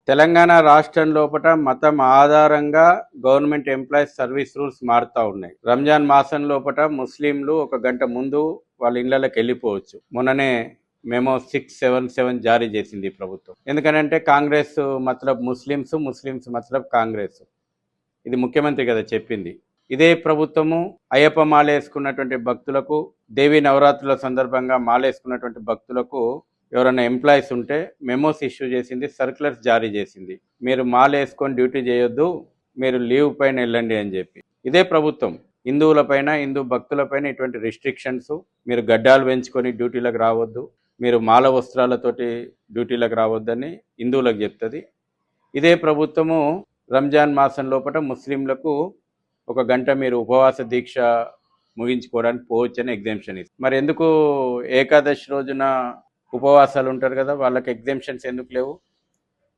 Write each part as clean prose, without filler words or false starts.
తెలంగాణ రాష్ట్రం లోపల మతం ఆధారంగా గవర్నమెంట్ ఎంప్లాయీస్ సర్వీస్ రూల్స్ మారుతూ ఉన్నాయి. రంజాన్ మాసం లోపల ముస్లింలు 1 గంట ముందు వాళ్ళ ఇళ్లకి వెళ్ళిపోవచ్చు. మొన్ననే మెమో 677 జారీ చేసింది ఈ ప్రభుత్వం. ఎందుకంటే కాంగ్రెస్ మతలబ్ ముస్లిమ్స్, ముస్లిమ్స్ మతలబ్ కాంగ్రెస్. ఇది ముఖ్యమంత్రి కదా చెప్పింది. ఇదే ప్రభుత్వము అయ్యప్ప మాలేసుకున్నటువంటి భక్తులకు, దేవీ నవరాత్రుల సందర్భంగా మాలేసుకున్నటువంటి భక్తులకు ఎవరైనా ఎంప్లాయీస్ ఉంటే మెమోస్ ఇష్యూ చేసింది, సర్క్యులర్స్ జారీ చేసింది. మీరు మాల్ వేసుకొని డ్యూటీ చేయొద్దు, మీరు లీవ్ పైన వెళ్ళండి అని చెప్పి. ఇదే ప్రభుత్వం హిందువులపైన, హిందూ భక్తులపైన ఇటువంటి రిస్ట్రిక్షన్స్, మీరు గడ్డాలు పెంచుకొని డ్యూటీలకు రావద్దు, మీరు మాల వస్త్రాలతోటి డ్యూటీలకు రావద్దని హిందువులకు చెప్తుంది. ఇదే ప్రభుత్వము రంజాన్ మాసం లోపల ముస్లింలకు 1 గంట మీరు ఉపవాస దీక్ష ముగించుకోవడానికి పోవచ్చని ఎగ్జామ్షన్ ఇస్తుంది. మరి ఎందుకు ఏకాదశి రోజున ఉపవాసాలు ఉంటారు కదా, వాళ్ళకి ఎగ్జామ్షన్స్ ఎందుకు లేవు?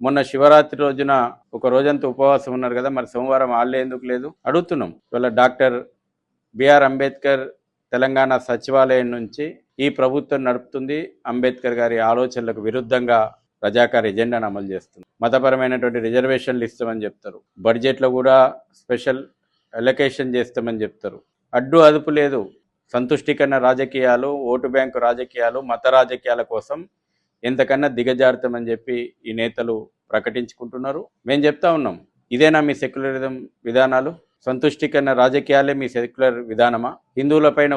మొన్న శివరాత్రి రోజున 1 రోజంతా ఉపవాసం ఉన్నారు కదా, మరి సోమవారం వాళ్ళే ఎందుకు లేదు అడుగుతున్నాం. ఇవాళ డాక్టర్ బిఆర్ అంబేద్కర్ తెలంగాణ సచివాలయం నుంచి ఈ ప్రభుత్వం నడుపుతుంది. అంబేద్కర్ గారి ఆలోచనలకు విరుద్ధంగా రజాకార్ ఎజెండాను అమలు చేస్తుంది. మతపరమైనటువంటి రిజర్వేషన్లు ఇస్తామని చెప్తారు, బడ్జెట్లో కూడా స్పెషల్ అలొకేషన్ చేస్తామని చెప్తారు. అడ్డు అదుపు లేదు. సంతుష్టికరణ రాజకీయాలు, ఓటు బ్యాంకు రాజకీయాలు, మత రాజకీయాల కోసం ఎంతకన్నా దిగజారుతామని చెప్పి ఈ నేతలు ప్రకటించుకుంటున్నారు. మేము చెప్తా ఉన్నాం, ఇదేనా మీ సెక్యులరిజం విధానాలు? సంతుష్టికరణ రాజకీయాలే మీ సెక్యులర్ విధానమా? హిందువులపైన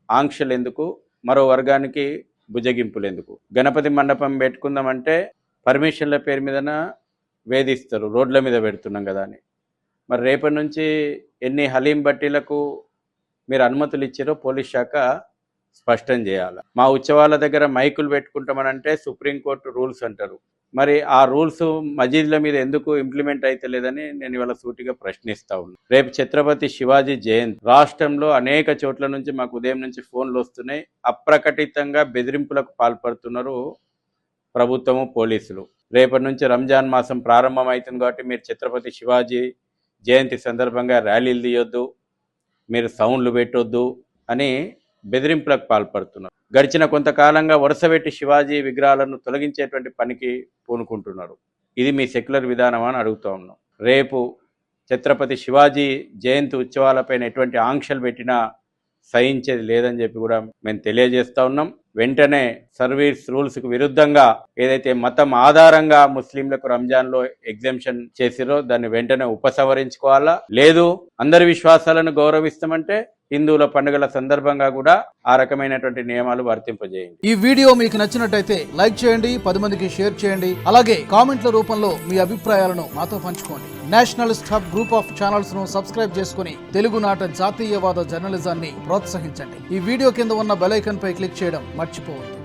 ఆంక్షలు ఎందుకు? మరో వర్గానికి భుజగింపులు ఎందుకు? గణపతి మండపం పెట్టుకుందామంటే పర్మిషన్ల పేరు మీదన వేధిస్తారు, రోడ్ల మీద పెడుతున్నాం కదా అని. మరి రేపటి నుంచి ఎన్ని హలీం బట్టీలకు మీరు అనుమతులు ఇచ్చారో పోలీస్ శాఖ స్పష్టం చేయాలి. మా ఉత్సవాల దగ్గర మైకులు పెట్టుకుంటామనంటే సుప్రీంకోర్టు రూల్స్ అంటారు. మరి ఆ రూల్స్ మసీదుల మీద ఎందుకు ఇంప్లిమెంట్ అయితే లేదని నేను ఇవాళ సూటిగా ప్రశ్నిస్తా ఉన్నాను. రేపు ఛత్రపతి శివాజీ జయంతి. రాష్ట్రంలో అనేక చోట్ల నుంచి మాకు ఉదయం నుంచి ఫోన్లు వస్తున్నాయి. అప్రకటితంగా బెదిరింపులకు పాల్పడుతున్నారు ప్రభుత్వము, పోలీసులు. రేపటి నుంచి రంజాన్ మాసం ప్రారంభం అవుతుంది కాబట్టి మీరు ఛత్రపతి శివాజీ జయంతి సందర్భంగా ర్యాలీలు తీయొద్దు, మీరు సౌండ్లు పెట్టొద్దు అని బెదిరింపులకు పాల్పడుతున్నారు. గడిచిన కొంతకాలంగా వరుసపెట్టి శివాజీ విగ్రహాలను తొలగించేటువంటి పనికి పూనుకుంటున్నారు. ఇది మీ సెక్యులర్ విధానం అని అడుగుతూ ఉన్నాం. రేపు ఛత్రపతి శివాజీ జయంతి ఉత్సవాలపైన ఎటువంటి ఆంక్షలు పెట్టినా సహించేది లేదని చెప్పి కూడా మేము తెలియజేస్తూ ఉన్నాం. వెంటనే సర్వీస్ రూల్స్కు విరుద్ధంగా ఏదైతే మతం ఆధారంగా ముస్లింలకు రంజాన్లో ఎగ్జామ్షన్ చేసిరో దాన్ని వెంటనే ఉపసంహరించుకోవాలా. లేదు అందరి విశ్వాసాలను గౌరవిస్తామంటే హిందువుల పండుగల సందర్భంగా కూడా ఆ రకమైనటువంటి నియమాలు వర్తింపజేయండి. ఈ వీడియో మీకు నచ్చినట్టయితే లైక్ చేయండి, 10 మందికి షేర్ చేయండి. అలాగే కామెంట్ల రూపంలో మీ అభిప్రాయాలను మాతో పంచుకోండి. Nationalist hub group of channels ను సబ్స్క్రైబ్ చేసుకుని తెలుగునాట జాతీయవాద జర్నలిజాన్ని ప్రోత్సహించండి. ఈ వీడియో కింద ఉన్న బెల్ ఐకాన్ పై క్లిక్ చేయడం మర్చిపోవద్దు.